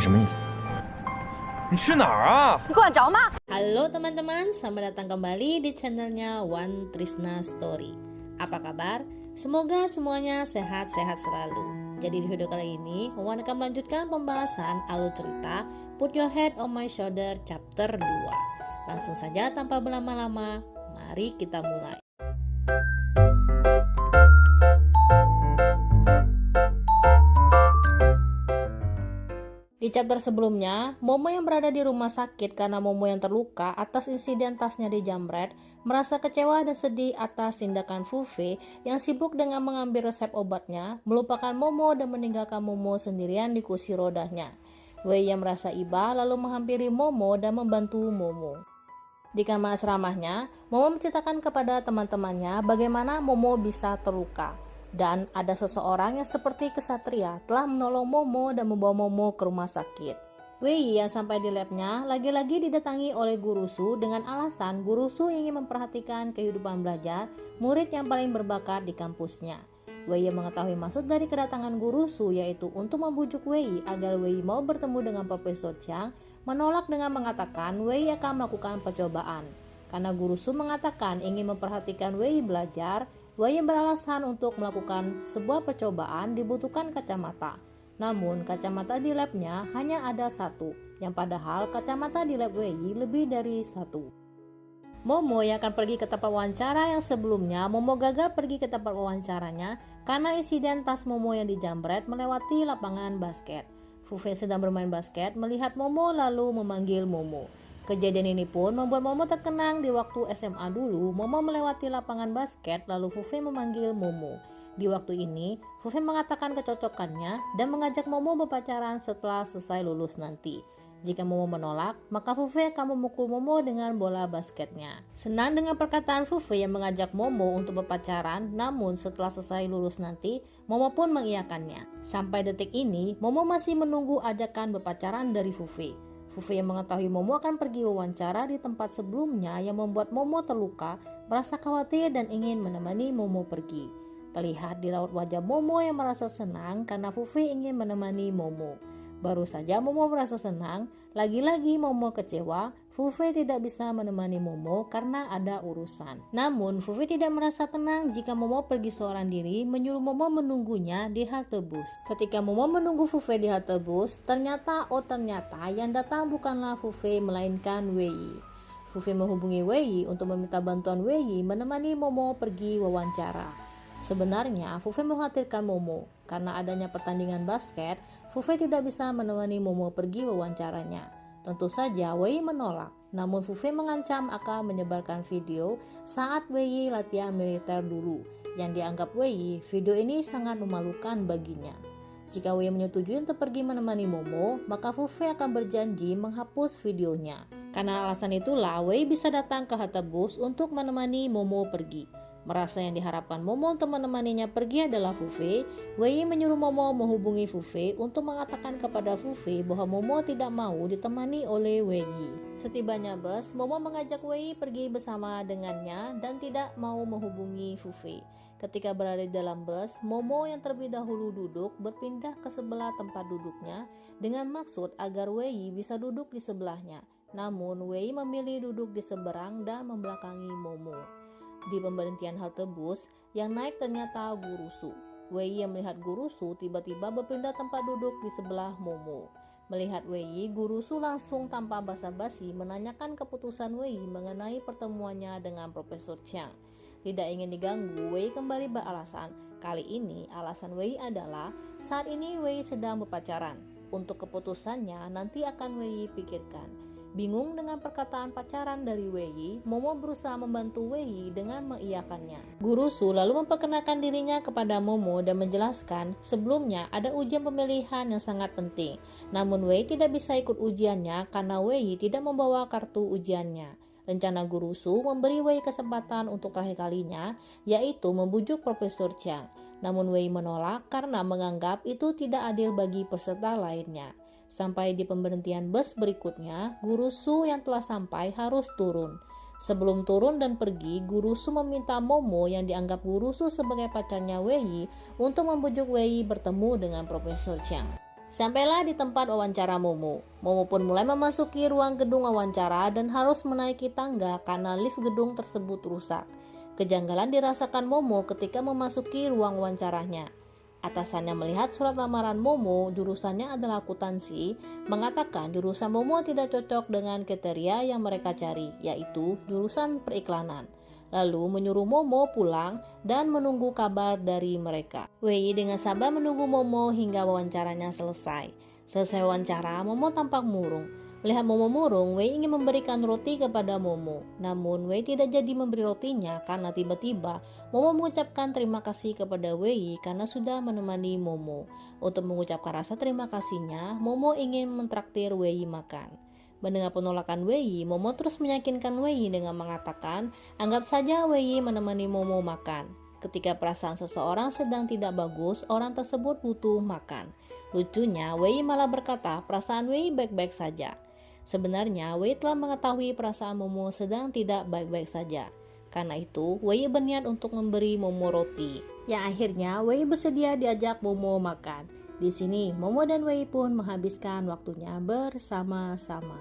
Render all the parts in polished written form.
什么意思？你去哪儿啊？你管着吗？ Halo teman-teman, selamat datang kembali di channelnya One Trisna Story. Apa kabar? Semoga semuanya sehat-sehat selalu. Jadi di video kali ini, Wawan akan melanjutkan pembahasan alur cerita Put Your Head on My Shoulder chapter 2. Langsung saja tanpa berlama-lama, mari kita mulai. Di chapter sebelumnya, Momo yang berada di rumah sakit karena Momo yang terluka atas insiden tasnya dijamret, merasa kecewa dan sedih atas tindakan Fufe yang sibuk dengan mengambil resep obatnya, melupakan Momo dan meninggalkan Momo sendirian di kursi rodanya. Wei yang merasa iba lalu menghampiri Momo dan membantu Momo. Di kamar asramanya, Momo menceritakan kepada teman-temannya bagaimana Momo bisa terluka. Dan ada seseorang yang seperti kesatria telah menolong Momo dan membawa Momo ke rumah sakit. Wei yang sampai di labnya lagi-lagi didatangi oleh Guru Su dengan alasan Guru Su ingin memperhatikan kehidupan belajar murid yang paling berbakat di kampusnya. Wei yang mengetahui maksud dari kedatangan Guru Su yaitu untuk membujuk Wei agar Wei mau bertemu dengan Profesor Chiang, menolak dengan mengatakan Wei akan melakukan percobaan. Karena Guru Su mengatakan ingin memperhatikan Wei belajar, Wei beralasan untuk melakukan sebuah percobaan dibutuhkan kacamata. Namun kacamata di labnya hanya ada satu, yang padahal kacamata di lab Wei lebih dari satu. Momo yang akan pergi ke tempat wawancara yang sebelumnya, Momo gagal pergi ke tempat wawancaranya karena insiden tas Momo yang dijamret melewati lapangan basket. Fufe sedang bermain basket melihat Momo lalu memanggil Momo. Kejadian ini pun membuat Momo terkenang di waktu SMA dulu. Momo melewati lapangan basket lalu Fufe memanggil Momo. Di waktu ini, Fufe mengatakan kecocokannya dan mengajak Momo berpacaran setelah selesai lulus nanti. Jika Momo menolak, maka Fufe akan memukul Momo dengan bola basketnya. Senang dengan perkataan Fufe yang mengajak Momo untuk berpacaran, namun setelah selesai lulus nanti, Momo pun mengiyakannya. Sampai detik ini, Momo masih menunggu ajakan berpacaran dari Fufe. Fufe yang mengetahui Momo akan pergi wawancara di tempat sebelumnya yang membuat Momo terluka, merasa khawatir dan ingin menemani Momo pergi. Terlihat di raut wajah Momo yang merasa senang karena Fufe ingin menemani Momo. Baru saja Momo merasa senang, lagi-lagi Momo kecewa, Fufe tidak bisa menemani Momo karena ada urusan. Namun Fufe tidak merasa tenang jika Momo pergi seorang diri, menyuruh Momo menunggunya di halte bus. Ketika Momo menunggu Fufe di halte bus, ternyata yang datang bukanlah Fufe melainkan Wei. Fufe menghubungi Wei untuk meminta bantuan Wei menemani Momo pergi wawancara. Sebenarnya Fufe mengkhawatirkan Momo karena adanya pertandingan basket, Fufe tidak bisa menemani Momo pergi wawancaranya. Tentu saja Wei menolak, namun Fufe mengancam akan menyebarkan video saat Wei latihan militer dulu, yang dianggap Wei video ini sangat memalukan baginya. Jika Wei menyetujui untuk pergi menemani Momo, maka Fufe akan berjanji menghapus videonya. Karena alasan itulah Wei bisa datang ke halte bus untuk menemani Momo pergi. Merasa yang diharapkan Momo untuk menemaninya pergi adalah Fufe, Wei menyuruh Momo menghubungi Fufe untuk mengatakan kepada Fufe bahwa Momo tidak mau ditemani oleh Wei. Setibanya bus, Momo mengajak Wei pergi bersama dengannya dan tidak mau menghubungi Fufe. Ketika berada di dalam bus, Momo yang terlebih dahulu duduk berpindah ke sebelah tempat duduknya dengan maksud agar Wei bisa duduk di sebelahnya. Namun Wei memilih duduk di seberang dan membelakangi Momo. Di pemberhentian halte bus, yang naik ternyata Guru Su. Wei yang melihat Guru Su tiba-tiba berpindah tempat duduk di sebelah Momo. Melihat Wei, Guru Su langsung tanpa basa-basi menanyakan keputusan Wei mengenai pertemuannya dengan Profesor Chiang. Tidak ingin diganggu, Wei kembali beralasan. Kali ini alasan Wei adalah saat ini Wei sedang berpacaran. Untuk keputusannya nanti akan Wei pikirkan. Bingung dengan perkataan pacaran dari Wei, Momo berusaha membantu Wei dengan mengiyakannya. Guru Su lalu memperkenalkan dirinya kepada Momo dan menjelaskan sebelumnya ada ujian pemilihan yang sangat penting. Namun Wei tidak bisa ikut ujiannya karena Wei tidak membawa kartu ujiannya. Rencana Guru Su memberi Wei kesempatan untuk terakhir kalinya, yaitu membujuk Profesor Chiang. Namun Wei menolak karena menganggap itu tidak adil bagi peserta lainnya. Sampai di pemberhentian bus berikutnya, Guru Su yang telah sampai harus turun. Sebelum turun dan pergi, Guru Su meminta Momo yang dianggap Guru Su sebagai pacarnya Wei untuk membujuk Wei bertemu dengan Profesor Chiang. Sampailah di tempat wawancara Momo. Momo pun mulai memasuki ruang gedung wawancara dan harus menaiki tangga karena lift gedung tersebut rusak. Kejanggalan dirasakan Momo ketika memasuki ruang wawancaranya. Atasannya melihat surat lamaran Momo, jurusannya adalah akuntansi, mengatakan jurusan Momo tidak cocok dengan kriteria yang mereka cari, yaitu jurusan periklanan. Lalu menyuruh Momo pulang dan menunggu kabar dari mereka. Wei dengan sabar menunggu Momo hingga wawancaranya selesai. Selesai wawancara, Momo tampak murung. Melihat Momo murung, Wei ingin memberikan roti kepada Momo. Namun Wei tidak jadi memberi rotinya karena tiba-tiba Momo mengucapkan terima kasih kepada Wei karena sudah menemani Momo. Untuk mengucapkan rasa terima kasihnya, Momo ingin mentraktir Wei makan. Mendengar penolakan Wei, Momo terus meyakinkan Wei dengan mengatakan, anggap saja Wei menemani Momo makan. Ketika perasaan seseorang sedang tidak bagus, orang tersebut butuh makan. Lucunya, Wei malah berkata perasaan Wei baik-baik saja. Sebenarnya, Wei telah mengetahui perasaan Momo sedang tidak baik-baik saja. Karena itu, Wei berniat untuk memberi Momo roti. Yang akhirnya, Wei bersedia diajak Momo makan. Di sini, Momo dan Wei pun menghabiskan waktunya bersama-sama.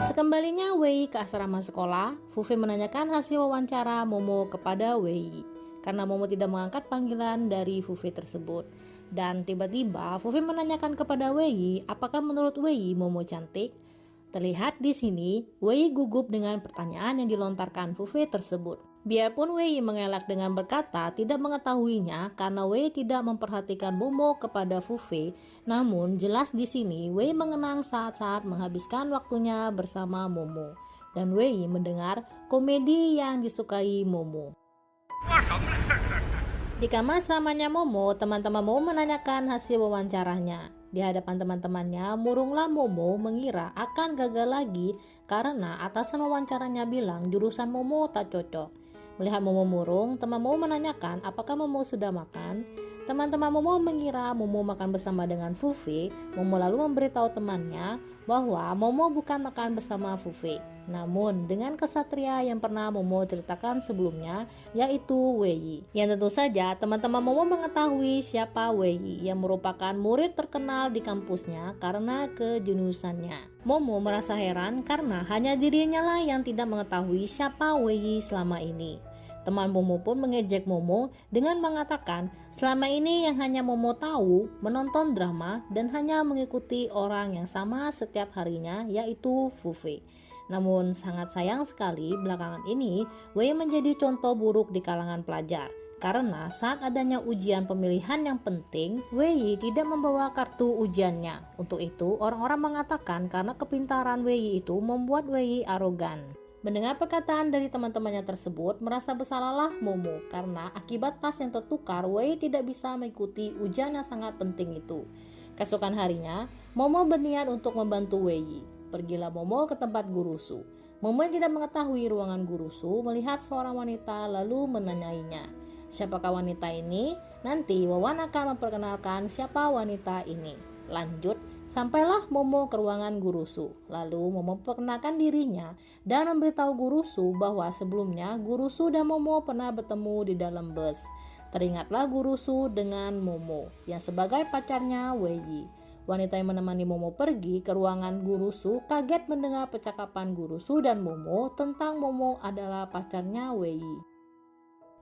Sekembalinya Wei ke asrama sekolah, Fufi menanyakan hasil wawancara Momo kepada Wei. Karena Momo tidak mengangkat panggilan dari Fufi tersebut. Dan tiba-tiba Fufi menanyakan kepada Wei, apakah menurut Wei Momo cantik? Terlihat di sini, Wei gugup dengan pertanyaan yang dilontarkan Fufi tersebut. Biarpun Wei mengelak dengan berkata tidak mengetahuinya karena Wei tidak memperhatikan Momo kepada Fufi, namun jelas di sini Wei mengenang saat-saat menghabiskan waktunya bersama Momo. Dan Wei mendengar komedi yang disukai Momo. Di kamar asramanya Momo, teman-teman Momo menanyakan hasil wawancaranya. Di hadapan teman-temannya, murunglah Momo mengira akan gagal lagi karena atasan wawancaranya bilang jurusan Momo tak cocok. Melihat Momo murung, teman Momo menanyakan apakah Momo sudah makan. Teman-teman Momo mengira Momo makan bersama dengan Fufi. Momo lalu memberitahu temannya bahwa Momo bukan makan bersama Fufi, namun dengan kesatria yang pernah Momo ceritakan sebelumnya, yaitu Wei. Yang tentu saja teman-teman Momo mengetahui siapa Wei yang merupakan murid terkenal di kampusnya karena kejeniusannya. Momo merasa heran karena hanya dirinya lah yang tidak mengetahui siapa Wei selama ini. Teman Momo pun mengejek Momo dengan mengatakan selama ini yang hanya Momo tahu menonton drama dan hanya mengikuti orang yang sama setiap harinya, yaitu Fufi. Namun sangat sayang sekali belakangan ini Wei menjadi contoh buruk di kalangan pelajar. Karena saat adanya ujian pemilihan yang penting, Wei tidak membawa kartu ujiannya. Untuk itu orang-orang mengatakan karena kepintaran Wei itu membuat Wei arogan. Mendengar perkataan dari teman-temannya tersebut, merasa bersalahlah Momo karena akibat tas yang tertukar, Wei tidak bisa mengikuti ujian yang sangat penting itu. Keesokan harinya, Momo berniat untuk membantu Wei. Pergilah Momo ke tempat gurusu. Momo yang tidak mengetahui ruangan gurusu melihat seorang wanita lalu menanyainya, siapakah wanita ini? Nanti Wawan akan memperkenalkan siapa wanita ini. Lanjut, sampailah Momo ke ruangan gurusu. Lalu Momo memperkenalkan dirinya dan memberitahu gurusu bahwa sebelumnya gurusu dan Momo pernah bertemu di dalam bus. Teringatlah gurusu dengan Momo yang sebagai pacarnya Wei. Wanita yang menemani Momo pergi ke ruangan gurusu kaget mendengar percakapan gurusu dan Momo tentang Momo adalah pacarnya Wei.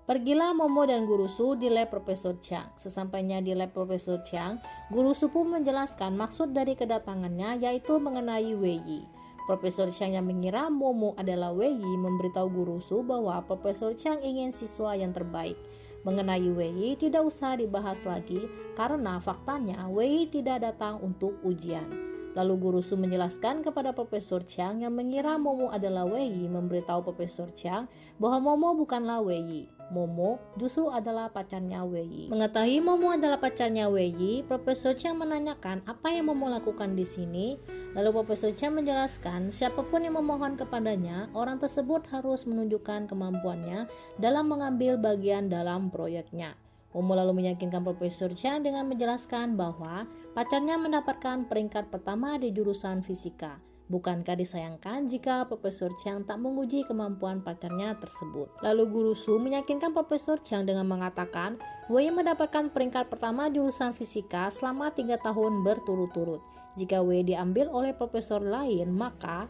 Pergilah Momo dan gurusu di lab Profesor Chiang. Sesampainya di lab Profesor Chiang, gurusu pun menjelaskan maksud dari kedatangannya, yaitu mengenai Wei. Profesor Chiang yang mengira Momo adalah Wei memberitahu gurusu bahwa Profesor Chiang ingin siswa yang terbaik. Mengenai Wei tidak usah dibahas lagi karena faktanya Wei tidak datang untuk ujian. Lalu gurusu menjelaskan kepada Profesor Chiang yang mengira Momo adalah Wei memberitahu Profesor Chiang bahwa Momo bukanlah Wei. Momo justru adalah pacarnya Wei. Mengetahui Momo adalah pacarnya Wei, Profesor Chiang menanyakan apa yang Momo lakukan di sini. Lalu Profesor Chiang menjelaskan siapapun yang memohon kepadanya, orang tersebut harus menunjukkan kemampuannya dalam mengambil bagian dalam proyeknya. Momo lalu meyakinkan Profesor Chiang dengan menjelaskan bahwa pacarnya mendapatkan peringkat pertama di jurusan fisika. Bukankah disayangkan jika Profesor Chiang tak menguji kemampuan pacarnya tersebut? Lalu Guru Su meyakinkan Profesor Chiang dengan mengatakan Wei mendapatkan peringkat pertama jurusan fisika selama 3 tahun berturut-turut. Jika Wei diambil oleh profesor lain, maka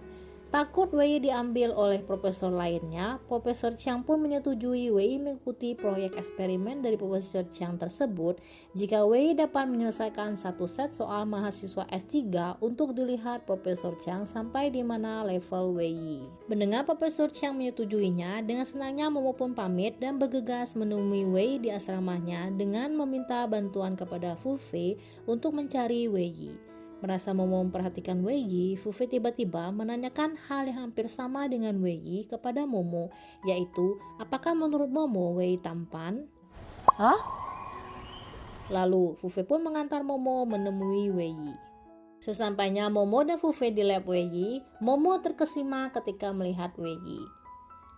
takut Wei diambil oleh profesor lainnya, Profesor Chiang pun menyetujui Wei mengikuti proyek eksperimen dari Profesor Chiang tersebut jika Wei dapat menyelesaikan satu set soal mahasiswa S3 untuk dilihat Profesor Chiang sampai di mana level Wei. Mendengar Profesor Chiang menyetujuinya, dengan senangnya Momo pun pamit dan bergegas menemui Wei di asramanya dengan meminta bantuan kepada Fu Fei untuk mencari Wei. Merasa Momo memperhatikan Wei Yi, Fu Fei tiba-tiba menanyakan hal yang hampir sama dengan Wei Yi kepada Momo, yaitu apakah menurut Momo Wei tampan? Hah? Lalu Fu Fei pun mengantar Momo menemui Wei Yi. Sesampainya Momo dan Fu Fei di lab Wei Yi, Momo terkesima ketika melihat Wei Yi.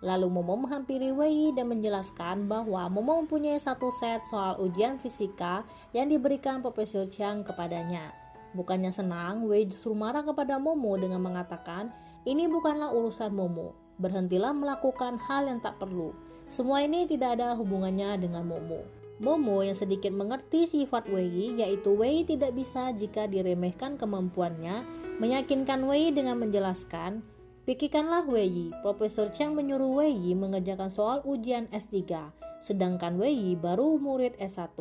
Lalu Momo menghampiri Wei Yi dan menjelaskan bahwa Momo mempunyai satu set soal ujian fisika yang diberikan Profesor Chiang kepadanya. Bukannya senang, Wei justru marah kepada Momo dengan mengatakan, ini bukanlah urusan Momo, berhentilah melakukan hal yang tak perlu. Semua ini tidak ada hubungannya dengan Momo. Momo yang sedikit mengerti sifat Wei Yi, yaitu Wei tidak bisa jika diremehkan kemampuannya, meyakinkan Wei dengan menjelaskan, pikirkanlah Wei Yi, Profesor Chiang menyuruh Wei Yi mengerjakan soal ujian S3, sedangkan Wei Yi baru murid S1.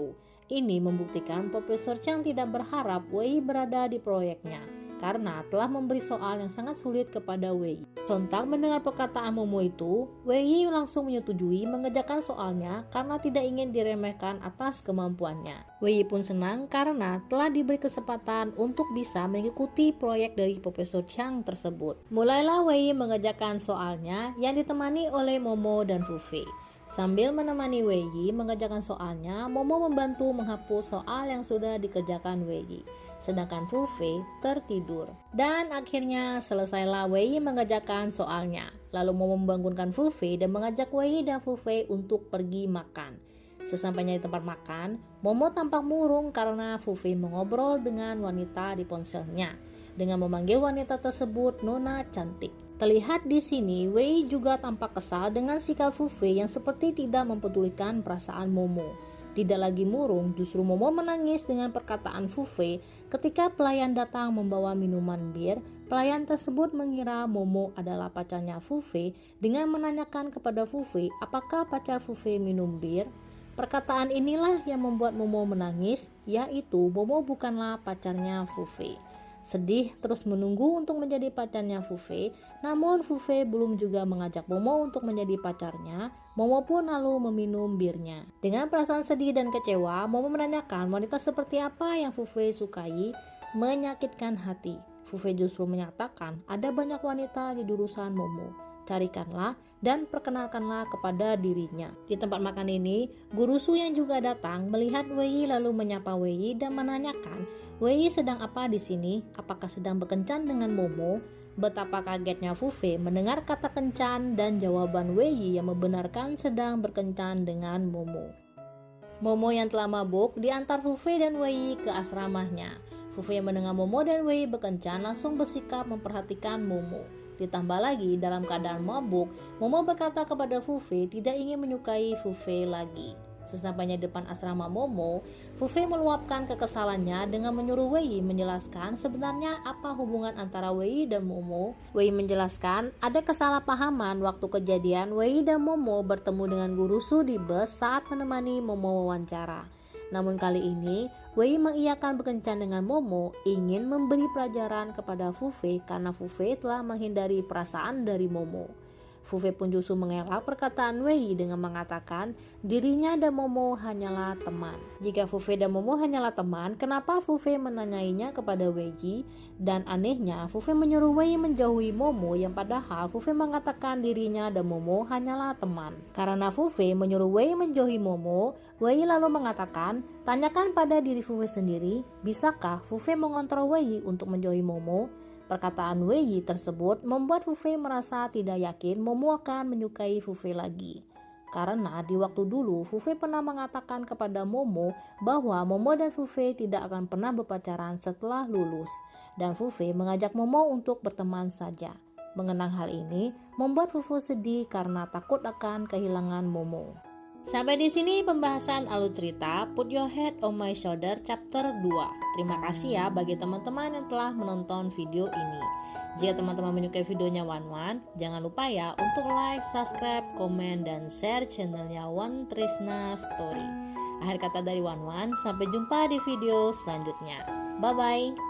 Ini membuktikan Profesor Chiang tidak berharap Wei berada di proyeknya karena telah memberi soal yang sangat sulit kepada Wei. Sontak mendengar perkataan Momo itu, Wei langsung menyetujui mengerjakan soalnya karena tidak ingin diremehkan atas kemampuannya. Wei pun senang karena telah diberi kesempatan untuk bisa mengikuti proyek dari Profesor Chiang tersebut. Mulailah Wei mengerjakan soalnya yang ditemani oleh Momo dan Fu Fei. Sambil menemani Wei Yi mengerjakan soalnya, Momo membantu menghapus soal yang sudah dikerjakan Wei Yi, sedangkan Fu Fei tertidur. Dan akhirnya selesailah Wei Yi mengerjakan soalnya. Lalu Momo membangunkan Fu Fei dan mengajak Wei Yi dan Fu Fei untuk pergi makan. Sesampainya di tempat makan, Momo tampak murung karena Fu Fei mengobrol dengan wanita di ponselnya, dengan memanggil wanita tersebut Nona cantik. Terlihat di sini, Wei juga tampak kesal dengan sikap Fu Fei yang seperti tidak mempedulikan perasaan Momo. Tidak lagi murung, justru Momo menangis dengan perkataan Fu Fei ketika pelayan datang membawa minuman bir. Pelayan tersebut mengira Momo adalah pacarnya Fu Fei dengan menanyakan kepada Fu Fei apakah pacar Fu Fei minum bir. Perkataan inilah yang membuat Momo menangis, yaitu Momo bukanlah pacarnya Fu Fei. Sedih terus menunggu untuk menjadi pacarnya Fu Fei, namun Fu Fei belum juga mengajak Momo untuk menjadi pacarnya. Momo pun lalu meminum birnya. Dengan perasaan sedih dan kecewa, Momo menanyakan wanita seperti apa yang Fu Fei sukai, menyakitkan hati. Fu Fei justru menyatakan ada banyak wanita di jurusan Momo. Carikanlah dan perkenalkanlah kepada dirinya. Di tempat makan ini, Guru Su yang juga datang melihat Wei lalu menyapa Wei dan menanyakan, Wei sedang apa di sini? Apakah sedang berkencan dengan Momo? Betapa kagetnya Fu Fei mendengar kata kencan dan jawaban Wei yang membenarkan sedang berkencan dengan Momo. Momo yang telah mabuk diantar Fu Fei dan Wei ke asramanya. Fu Fei mendengar Momo dan Wei berkencan langsung bersikap memperhatikan Momo. Ditambah lagi dalam keadaan mabuk, Momo berkata kepada Fu Fei tidak ingin menyukai Fu Fei lagi. Sesampainya di depan asrama Momo, Fu Fei meluapkan kekesalannya dengan menyuruh Wei menjelaskan sebenarnya apa hubungan antara Wei dan Momo. Wei menjelaskan ada kesalahpahaman waktu kejadian Wei dan Momo bertemu dengan Guru Su di bus saat menemani Momo wawancara. Namun kali ini, Wei mengiyakan berkencan dengan Momo, ingin memberi pelajaran kepada Fu Fei karena Fu Fei telah menghindari perasaan dari Momo. Fu Fei pun justru mengelak perkataan Wei dengan mengatakan dirinya dan Momo hanyalah teman. Jika Fu Fei dan Momo hanyalah teman, kenapa Fu Fei menanyainya kepada Wei? Dan anehnya, Fu Fei menyuruh Wei menjauhi Momo yang padahal Fu Fei mengatakan dirinya dan Momo hanyalah teman. Karena Fu Fei menyuruh Wei menjauhi Momo, Wei lalu mengatakan, tanyakan pada diri Fu Fei sendiri, bisakah Fu Fei mengontrol Wei untuk menjauhi Momo? Perkataan Wei tersebut membuat Fu Fei merasa tidak yakin Momo akan menyukai Fu Fei lagi. Karena di waktu dulu Fu Fei pernah mengatakan kepada Momo bahwa Momo dan Fu Fei tidak akan pernah berpacaran setelah lulus. dan Fufe mengajak Momo untuk berteman saja. Mengenang hal ini membuat Fufu sedih karena takut akan kehilangan Momo. Sampai di sini pembahasan alur cerita Put Your Head on My Shoulder chapter 2. Terima kasih ya bagi teman-teman yang telah menonton video ini. Jika teman-teman menyukai videonya Wan Wan, jangan lupa ya untuk like, subscribe, komen, dan share channelnya Wan Trisna Story. Akhir kata dari Wan Wan, sampai jumpa di video selanjutnya. Bye-bye.